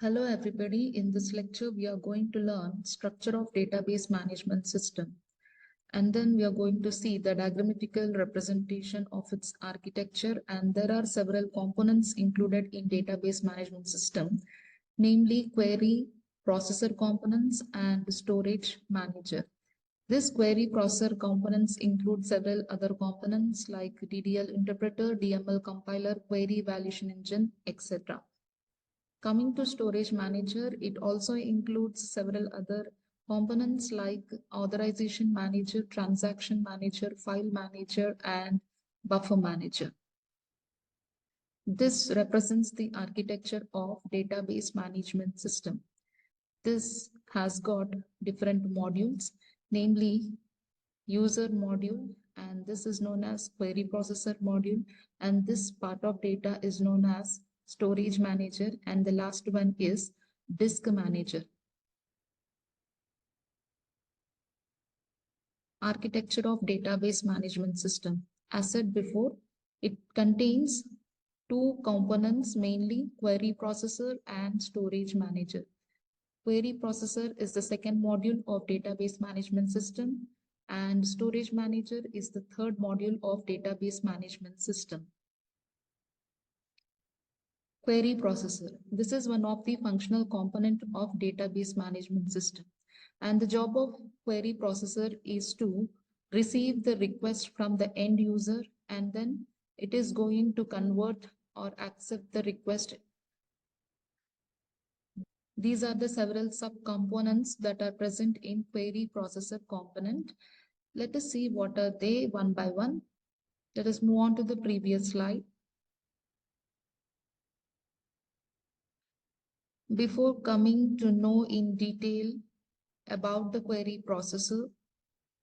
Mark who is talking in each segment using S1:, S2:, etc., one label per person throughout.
S1: Hello everybody, in this lecture we are going to learn structure of database management system, and then we are going to see the diagrammatical representation of its architecture, and there are several components included in database management system, namely query, processor components and storage manager. This query processor components include several other components like DDL interpreter, DML compiler, query evaluation engine, etc. Coming to storage manager, it also includes several other components like authorization manager, transaction manager, file manager, and buffer manager. This represents the architecture of database management system. This has got different modules, namely user module, and this is known as query processor module, and this part of data is known as storage manager, and the last one is disk manager. Architecture of database management system. As said before, it contains two components, mainly query processor and storage manager. Query processor is the second module of database management system, and storage manager is the third module of database management system. Query processor. This is one of the functional component of database management system. And the job of query processor is to receive the request from the end user, and then it is going to convert or accept the request. These are the several subcomponents that are present in query processor component. Let us see what are they one by one. Let us move on to the previous slide. Before coming to know in detail about the query processor,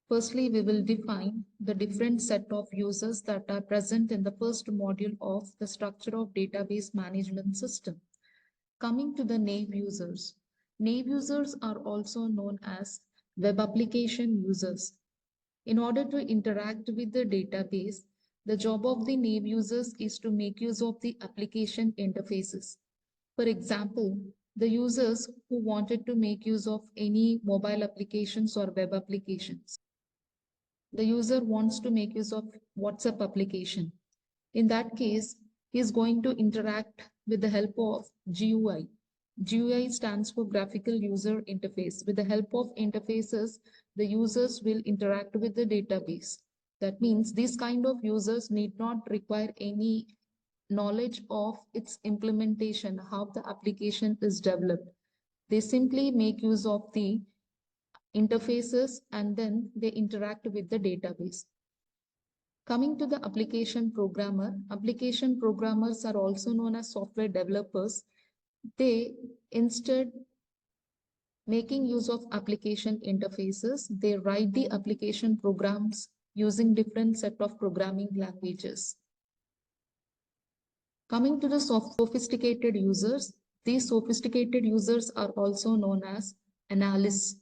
S1: firstly, we will define the different set of users that are present in the first module of the structure of database management system. Coming to the naive users. Naive users are also known as web application users. In order to interact with the database, the job of the naive users is to make use of the application interfaces. For example, the users who wanted to make use of any mobile applications or web applications. The user wants to make use of WhatsApp application. In that case, he is going to interact with the help of GUI. GUI stands for graphical user interface. With the help of interfaces, the users will interact with the database. That means these kind of users need not require any knowledge of its implementation, how the application is developed. They simply make use of the interfaces and then they interact with the database. Coming to the application programmers are also known as software developers. They instead making use of application interfaces, they write the application programs using different set of programming languages. Coming to the sophisticated users, these sophisticated users are also known as analysts.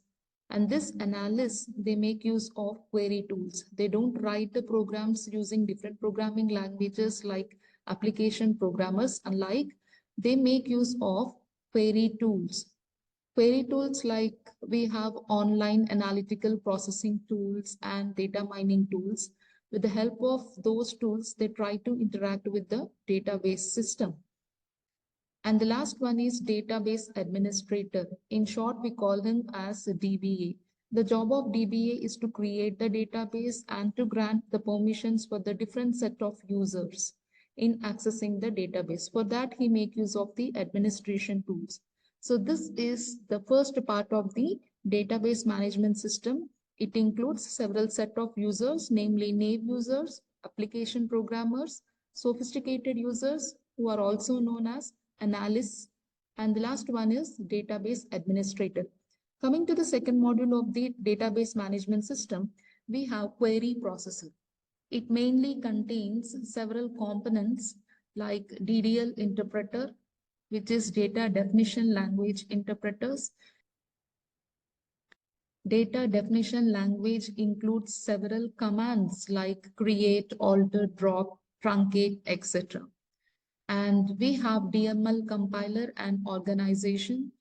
S1: And this analysts, they make use of query tools. They don't write the programs using different programming languages like application programmers. Unlike, they make use of query tools. Query tools like we have online analytical processing tools and data mining tools. With the help of those tools, they try to interact with the database system. And the last one is database administrator. In short, we call him as DBA. The job of DBA is to create the database and to grant the permissions for the different set of users in accessing the database. For that, he make use of the administration tools. So this is the first part of the database management system. It includes several set of users, namely naive users, application programmers, sophisticated users who are also known as analysts, and the last one is database administrator. Coming to the second module of the database management system, we have query processor. It mainly contains several components like DDL interpreter, which is data definition language interpreters. Data definition language includes several commands like create, alter, drop, truncate, etc. And we have DML compiler and organization.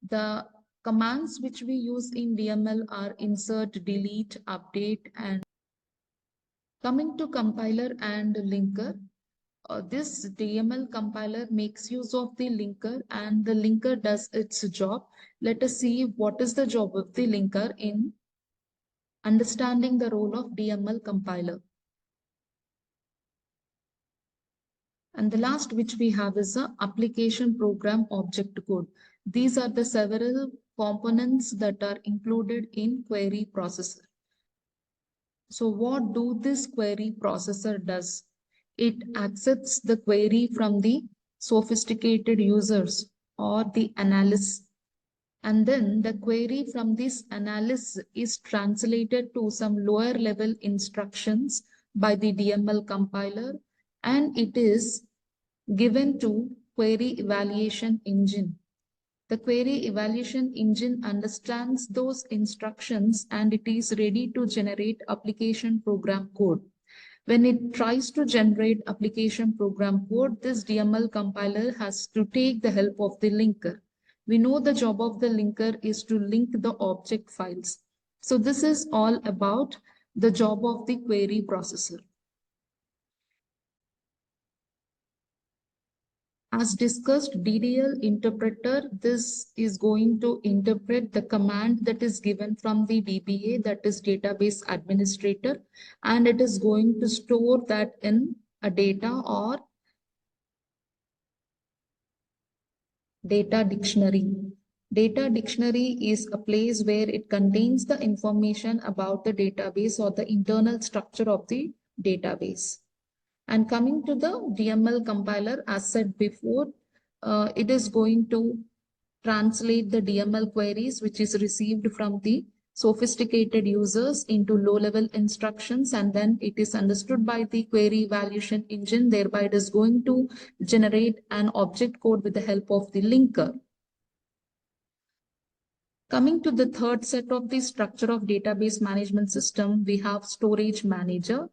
S1: The commands which we use in DML are insert, delete, update, and coming to compiler and linker. This DML compiler makes use of the linker and the linker does its job. Let us see what is the job of the linker in understanding the role of DML compiler. And the last which we have is a application program object code. These are the several components that are included in query processor. So what do this query processor does? It accepts the query from the sophisticated users or the analysts. And then the query from this analysis is translated to some lower level instructions by the DML compiler, and it is given to query evaluation engine. The query evaluation engine understands those instructions and it is ready to generate application program code. When it tries to generate application program code, this DML compiler has to take the help of the linker. We know the job of the linker is to link the object files. So this is all about the job of the query processor. As discussed, DDL interpreter, this is going to interpret the command that is given from the DBA, that is database administrator, and it is going to store that in a data or data dictionary. Data dictionary is a place where it contains the information about the database or the internal structure of the database. And coming to the DML compiler, as said before, it is going to translate the DML queries which is received from the sophisticated users into low-level instructions, and then it is understood by the query evaluation engine. Thereby, it is going to generate an object code with the help of the linker. Coming to the third set of the structure of database management system, we have storage manager.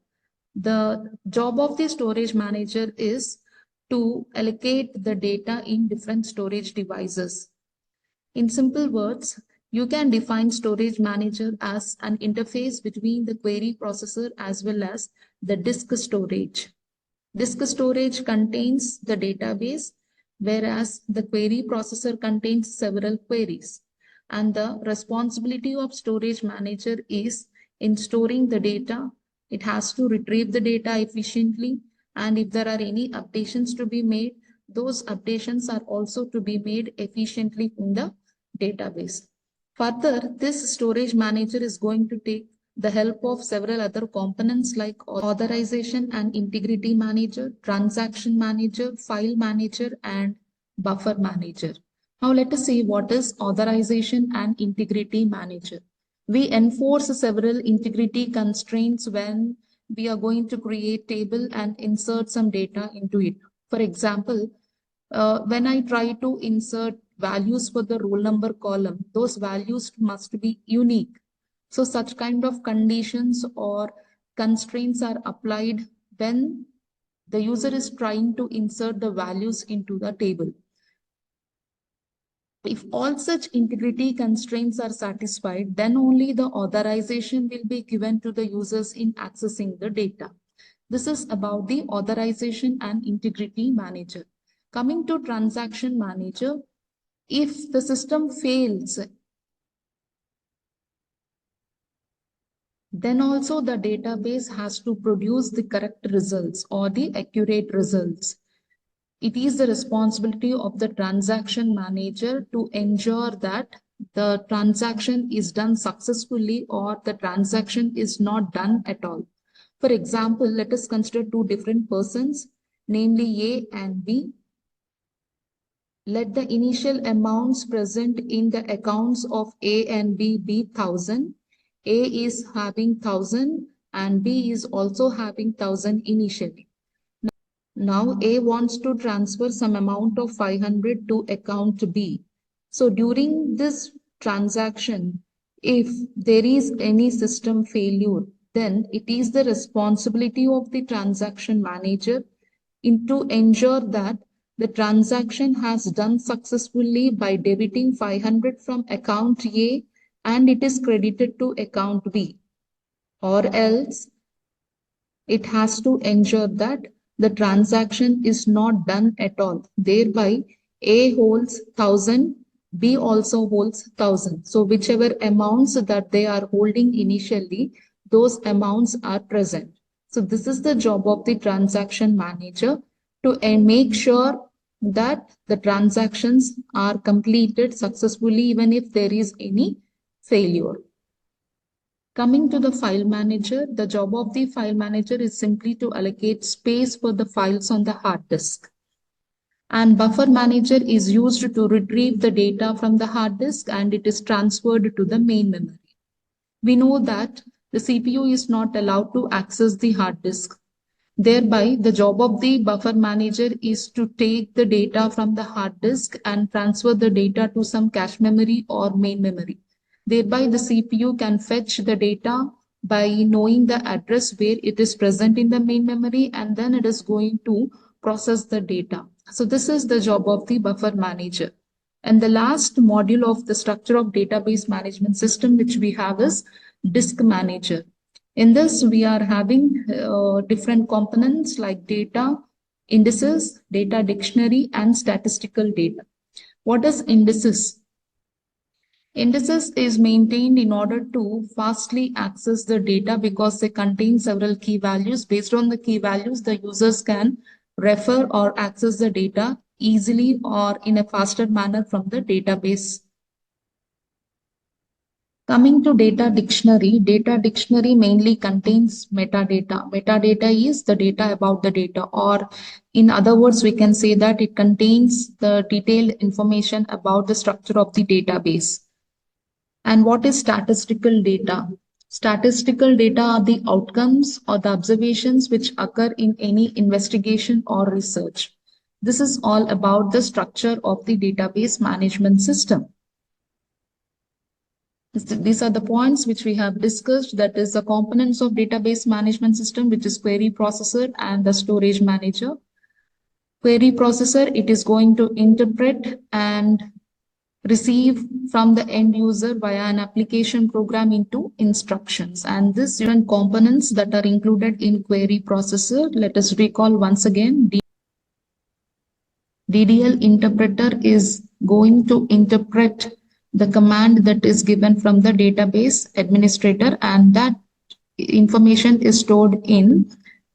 S1: The job of the storage manager is to allocate the data in different storage devices. In simple words, you can define storage manager as an interface between the query processor as well as the disk storage. Disk storage contains the database, whereas the query processor contains several queries. And the responsibility of storage manager is in storing the data. It has to retrieve the data efficiently, and if there are any updations to be made, those updations are also to be made efficiently in the database. Further, this storage manager is going to take the help of several other components like authorization and integrity manager, transaction manager, file manager, and buffer manager. Now let us see what is authorization and integrity manager. We enforce several integrity constraints when we are going to create table and insert some data into it. For example, when I try to insert values for the roll number column, those values must be unique. So such kind of conditions or constraints are applied when the user is trying to insert the values into the table. If all such integrity constraints are satisfied, then only the authorization will be given to the users in accessing the data. This is about the authorization and integrity manager. Coming to transaction manager, if the system fails, then also the database has to produce the correct results or the accurate results. It is the responsibility of the transaction manager to ensure that the transaction is done successfully or the transaction is not done at all. For example, let us consider two different persons, namely A and B. Let the initial amounts present in the accounts of A and B be 1,000. A is having 1,000 and B is also having 1,000 initially. Now A wants to transfer some amount of 500 to account B. So during this transaction, if there is any system failure, then it is the responsibility of the transaction manager to ensure that the transaction has done successfully by debiting 500 from account A and it is credited to account B, or else it has to ensure that the transaction is not done at all. Thereby, A holds 1,000, B also holds 1,000. So whichever amounts that they are holding initially, those amounts are present. So this is the job of the transaction manager to make sure that the transactions are completed successfully even if there is any failure. Coming to the file manager, the job of the file manager is simply to allocate space for the files on the hard disk. And buffer manager is used to retrieve the data from the hard disk and it is transferred to the main memory. We know that the CPU is not allowed to access the hard disk. Thereby, the job of the buffer manager is to take the data from the hard disk and transfer the data to some cache memory or main memory. Thereby, the CPU can fetch the data by knowing the address where it is present in the main memory, and then it is going to process the data. So this is the job of the buffer manager. And the last module of the structure of database management system which we have is disk manager. In this, we are having different components like data, indices, data dictionary, and statistical data. What is indices? Indices is maintained in order to fastly access the data because they contain several key values. Based on the key values, the users can refer or access the data easily or in a faster manner from the database. Coming to data dictionary mainly contains metadata. Metadata is the data about the data, or in other words, we can say that it contains the detailed information about the structure of the database. And what is statistical data? Statistical data are the outcomes or the observations which occur in any investigation or research. This is all about the structure of the database management system. These are the points which we have discussed. That is the components of database management system, which is query processor and the storage manager. Query processor, it is going to interpret and receive from the end user via an application program into instructions. And these different components that are included in query processor, let us recall once again. DDL interpreter is going to interpret the command that is given from the database administrator, and that information is stored in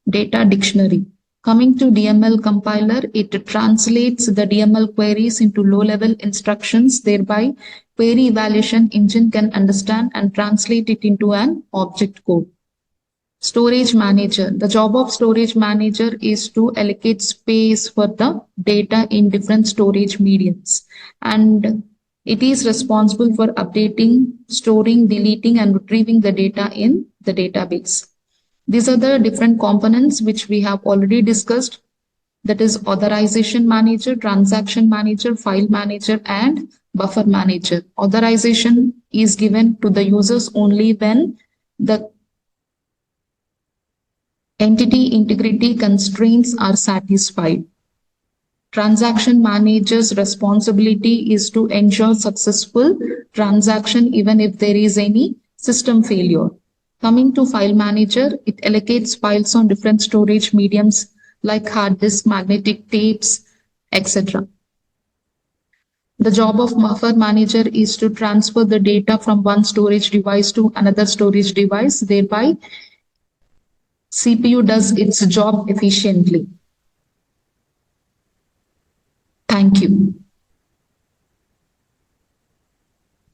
S1: data dictionary. Coming to DML compiler, it translates the DML queries into low-level instructions. Thereby, query evaluation engine can understand and translate it into an object code. Storage manager. The job of storage manager is to allocate space for the data in different storage mediums. And it is responsible for updating, storing, deleting, and retrieving the data in the database. These are the different components which we have already discussed. That is authorization manager, transaction manager, file manager, and buffer manager. Authorization is given to the users only when the entity integrity constraints are satisfied. Transaction manager's responsibility is to ensure successful transaction even if there is any system failure. Coming to file manager, it allocates files on different storage mediums like hard disk, magnetic tapes, etc. The job of buffer manager is to transfer the data from one storage device to another storage device. Thereby, CPU does its job efficiently. Thank you.